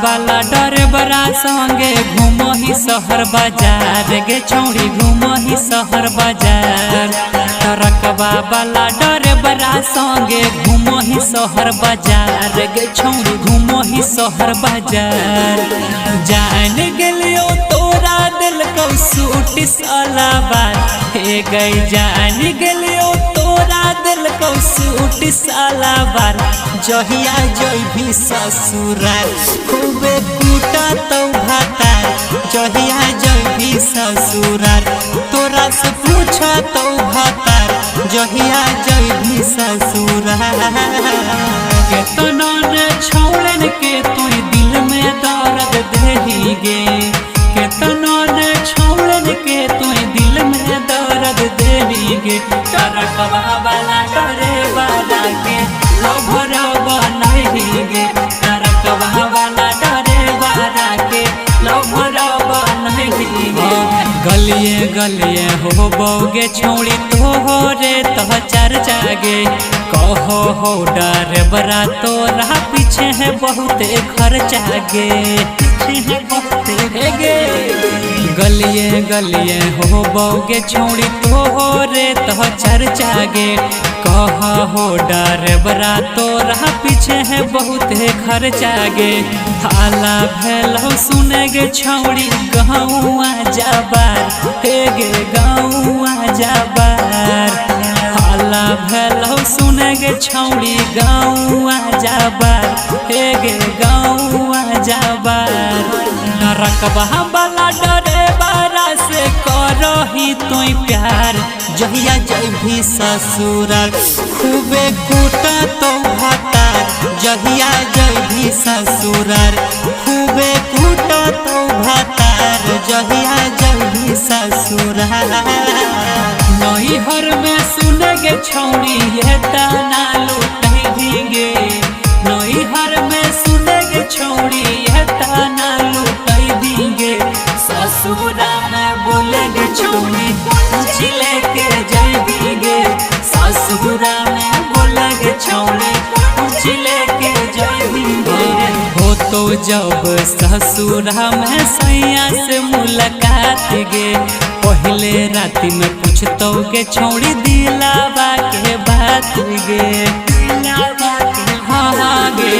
वाला डरेबरा संगे घूमो ही शहर बाजार गे छौड़ी घूमो ही शहर बाजार। रकबा वाला डरेबरा संगे घूमो ही शहर बाजार गे छौड़ी घूमो ही शहर बाजार। जान गेलियो तोरा दिल को सूट सलाबार हे गई जान गेलियो तोरा दिल को सूट सलाबार। जहिया जई भी ससुराल खूबे कूटा तो भातार। जहिया जई भी ससुराल तोरा से पूछा तो भातार। जहिया जई भी ससुराल केतनो ने छोड़न के तू दिल में दर्द देही गे। केतनो ने छोड़न के तू दिल में दर्द देही गे। रकबा वाला डरेबरा के लभरा बनाही गे। रकबा वाला डरेबरा के लभरा बनाही गे। गलिए गलिए हो बोगे छौड़ी तोहरे तह चर्चा गे। कहो हो डरेबरा तोरा पीछे है बहुते खर्चा गे। पीछे है बहुते गे। गलिए गलिए हो बोगे छौड़ी तोहरे तह चर्चा गे। कह हो डरेबरा तोरा पीछे है बहुते खर्चा गे। हाला भेलो सुने गे छौड़ी गहुआ जाबार हे गे गहुआ जाबार। हाला भेलो सुने गे छौड़ी गहुआ जाबार हे गे गहुआ जाबार। रकबा वाला डरेबरा से करही तू प्यार। जहिया जई भी ससुराल खूबे कूटा तो भातार। जहिया जई भी ससुराल खूबे कूटा तो भातार। जहिया जई भी ससुराल नैहर में सुनेगे छौड़ी ये ताना लुटाई दीगे। नैहर में सुनेगे छौड़ी ये ताना लुटाई दीगे। ससुरा में बोलेगे छौड़ी पूछ लेके जाएंगे। ससुरा में बोलेगे छौड़ी पूछ लेके जाएंगे। हो तो जब ससुरा में सैया से मुलाकात गे। पहले राती में पूछतो के छौड़ी दिलावा के बात गे। हाँ गे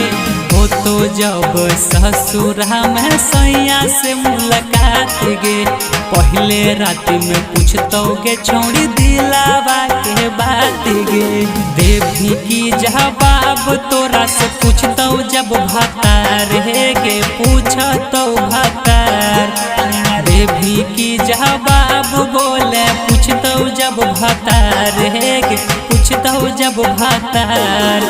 हो तो जब ससुरा में सैया से मुलाकात गे। पहले राती में पूछतो के छौड़ी दिलावा के बात गे। देवी की जवाब तोरा से पूछतो जब भातार हे गे पूछतो भातार। देवी की जवाब बोले पूछतो जब भातार हे गे पूछतो जब भातार।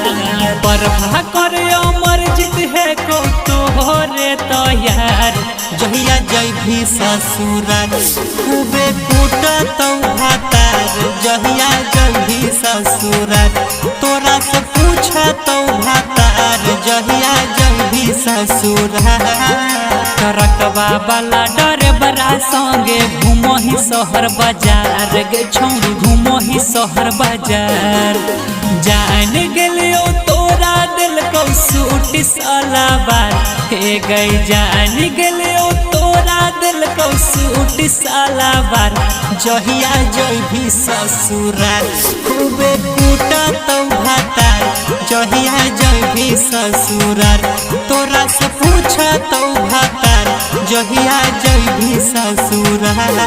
परभा करे अमर जित है को तोहरे तो यार। जहिया जई भी ससुराल खूबे कूटा तो भातार। जहिया जई भी ससुराल तोरा से पूछा तो भातार। जहिया जई भी ससुराल रकबा वाला डरेबरा संगे घूमो ही शहर बाजार गे छौड़ी घूमो ही शहर बाजार। जान गेलियो तोरा दिल को सूट सलाबार हे गई जान गेलियो तोरा दिल को सूट सलाबार। जहिया जई भी ससुराल खूबे कूटा तो भातार। जहिया जई भी ससुराल तोरा से पूछा तो भातार। जहिया जई भी ससुराल।